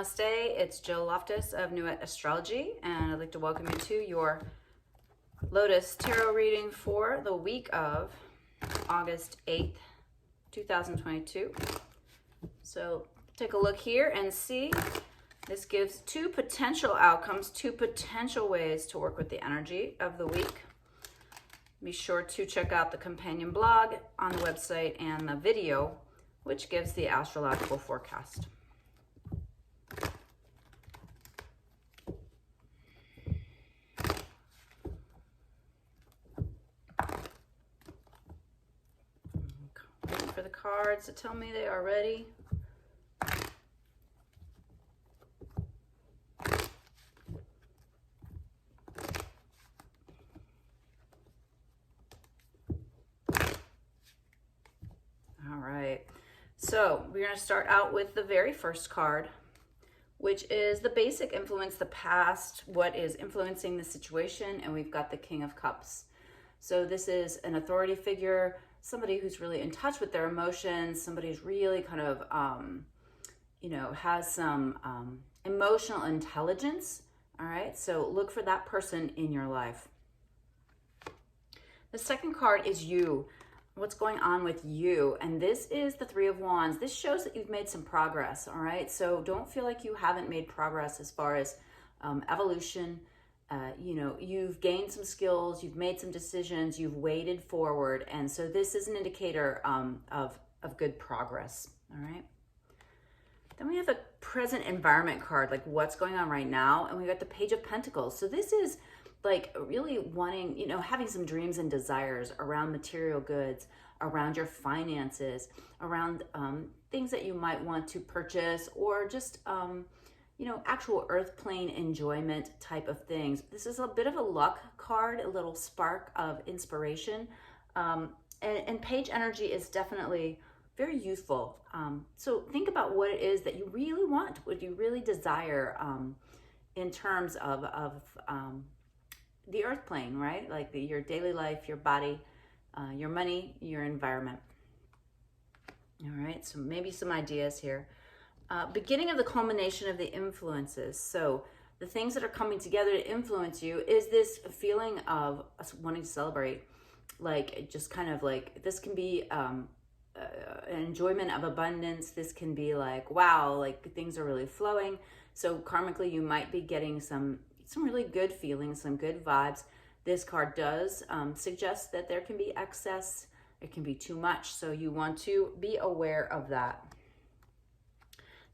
Namaste, it's Jill Loftus of Nuit Astrology, and I'd like to welcome you to your Lotus Tarot reading for the week of August 8th, 2022. So take a look here and see. This gives two potential outcomes, two potential ways to work with the energy of the week. Be sure to check out the companion blog on the website and the video, which gives the astrological forecast. Waiting for the cards to tell me they are ready. All right, so we're going to start out with the very first card, which is the basic influence, the past, what is influencing the situation, and we've got the King of Cups. So this is an authority figure, somebody who's really in touch with their emotions, somebody who's really kind of, has some emotional intelligence. All right, so look for that person in your life. The second card is you. What's going on with you? And this is the Three of Wands. This shows that you've made some progress. All right, so don't feel like you haven't made progress as far as evolution. You've gained some skills, you've made some decisions, you've waded forward. And so this is an indicator of good progress. All right. Then we have the present environment card, like what's going on right now. And we got the Page of Pentacles. So this is like really wanting, having some dreams and desires around material goods, around your finances, around things that you might want to purchase, or just, actual earth plane enjoyment type of things. This is a bit of a luck card, a little spark of inspiration. And page energy is definitely very youthful. So think about what it is that you really want, what you really desire in terms of the earth plane, right? Like your daily life, your body, your money, your environment. All right, so maybe some ideas here. Beginning of the culmination of the influences. So the things that are coming together to influence you is this feeling of wanting to celebrate. Like just kind of like, this can be an enjoyment of abundance. This can be like, wow, like things are really flowing. So karmically, you might be getting some really good feelings, some good vibes. This card does suggest that there can be excess, it can be too much. So you want to be aware of that.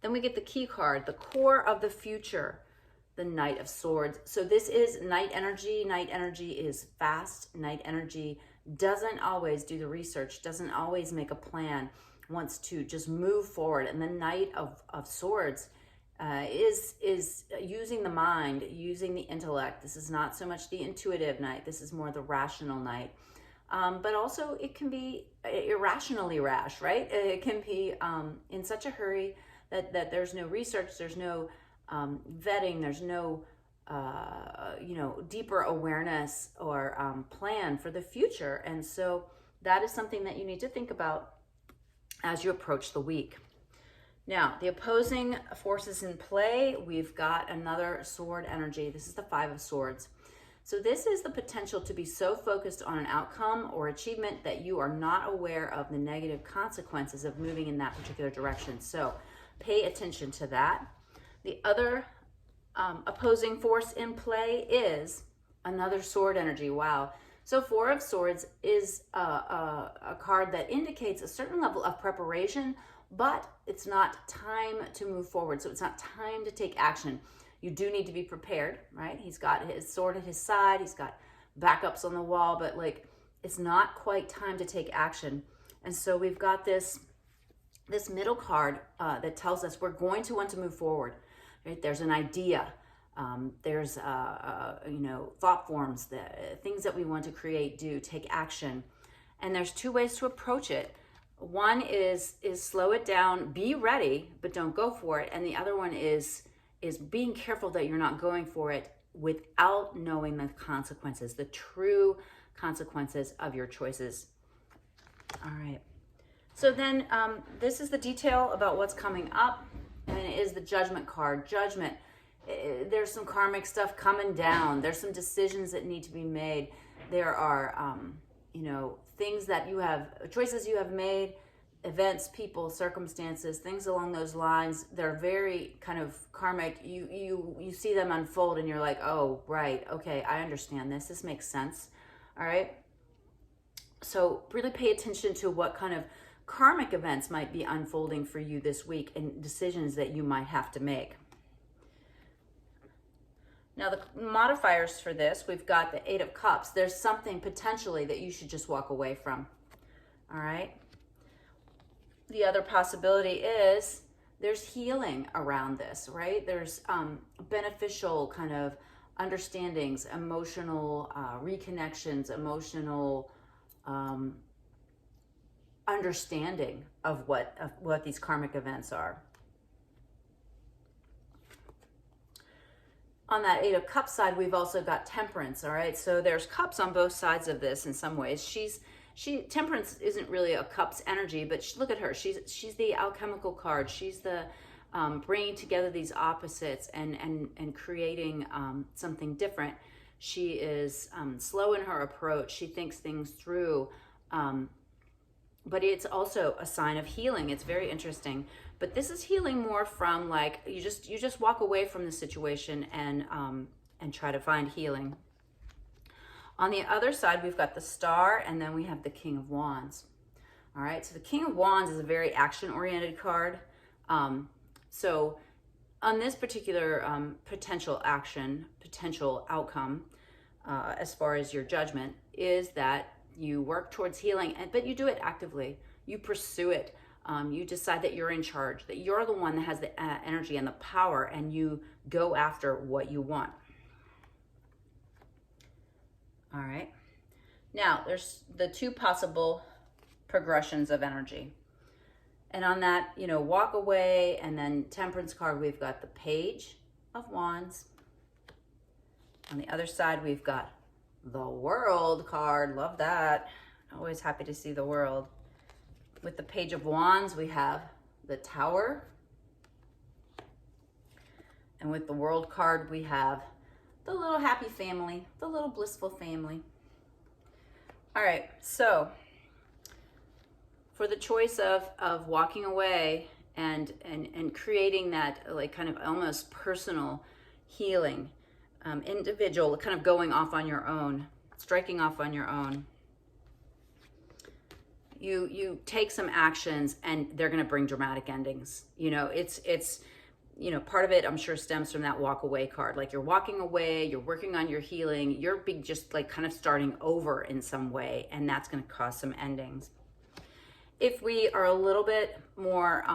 Then we get the key card, the core of the future, the Knight of Swords. So this is night energy. Night energy is fast. Night energy doesn't always do the research, doesn't always make a plan, wants to just move forward. And the Knight of Swords is using the mind, using the intellect. This is not so much the intuitive Knight. This is more the rational Knight. But also it can be irrationally rash, right? It can be in such a hurry that there's no research, there's no vetting, there's no, deeper awareness or plan for the future. And so that is something that you need to think about as you approach the week. Now, the opposing forces in play, we've got another sword energy. This is the Five of Swords. So this is the potential to be so focused on an outcome or achievement that you are not aware of the negative consequences of moving in that particular direction. So pay attention to that. The other opposing force in play is another sword energy. Wow. So Four of Swords is a card that indicates a certain level of preparation, but it's not time to move forward. So it's not time to take action. You do need to be prepared, right? He's got his sword at his side. He's got backups on the wall, but like it's not quite time to take action. And so we've got this middle card that tells us we're going to want to move forward, right? There's an idea. There's, thought forms, things that we want to create, do, take action. And there's two ways to approach it. One is slow it down, be ready, but don't go for it. And the other one is being careful that you're not going for it without knowing the consequences, the true consequences of your choices. All right. So then this is the detail about what's coming up. And and it is the Judgment card. Judgment. There's some karmic stuff coming down. There's some decisions that need to be made. There are, you know, things that you have, choices you have made, events, people, circumstances, things along those lines. They're very kind of karmic. You see them unfold and you're like, oh, right, okay, I understand this. This makes sense. All right. So really pay attention to what kind of karmic events might be unfolding for you this week and decisions that you might have to make. Now the modifiers for this, we've got the 8 of Cups. There's something potentially that you should just walk away from. All right. The other possibility is there's healing around this, right? There's beneficial kind of understandings, emotional reconnections, emotional understanding of what these karmic events are. On that 8 of Cups side, we've also got Temperance, all right? So there's cups on both sides of this in some ways. Temperance isn't really a cups energy, but look at her. She's the alchemical card. She's the bringing together these opposites and creating something different. She is slow in her approach. She thinks things through, but it's also a sign of healing. It's very interesting. But this is healing more from like you just walk away from the situation and try to find healing. On the other side, we've got the Star, and then we have the King of Wands. All right, so the King of Wands is a very action-oriented card. So on this particular potential action, potential outcome, as far as your judgment, is that you work towards healing, but you do it actively. You pursue it. You decide that you're in charge, that you're the one that has the energy and the power, and you go after what you want. All right. Now, there's the 2 possible progressions of energy. And on that, you know, walk away, and then Temperance card, we've got the Page of Wands. On the other side, we've got the World card. Love that. Always happy to see the World. With the Page of Wands, we have the Tower. And with the World card, we have the little happy family, the little blissful family. All right, so for the choice of walking away and creating that like kind of almost personal healing, individual, kind of going off on your own, striking off on your own. You take some actions and they're going to bring dramatic endings. You know, it's you know, part of it I'm sure stems from that walk away card. Like you're walking away, you're working on your healing, you're just like kind of starting over in some way, and that's going to cause some endings. If we are a little bit more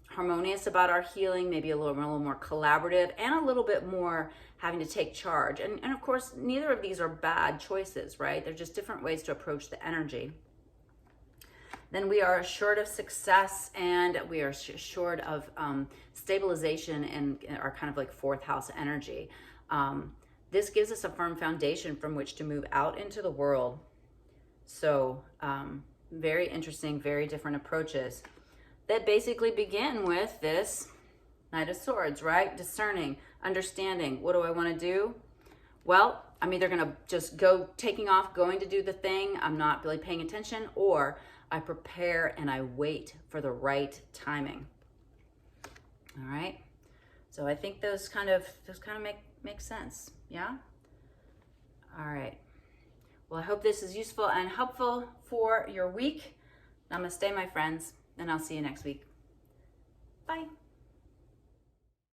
harmonious about our healing, maybe a little more collaborative, and a little bit more having to take charge. And of course, neither of these are bad choices, right? They're just different ways to approach the energy. Then we are assured of success, and we are assured of stabilization in our kind of like 4th house energy. This gives us a firm foundation from which to move out into the world. So very interesting, very different approaches that basically begin with this Knight of Swords, right? Discerning, understanding. What do I want to do? Well, I'm either going to just go taking off, going to do the thing. I'm not really paying attention, or I prepare and I wait for the right timing. All right. So I think those kind of make sense. Yeah. All right. Well, I hope this is useful and helpful for your week. Namaste, my friends, and I'll see you next week. Bye.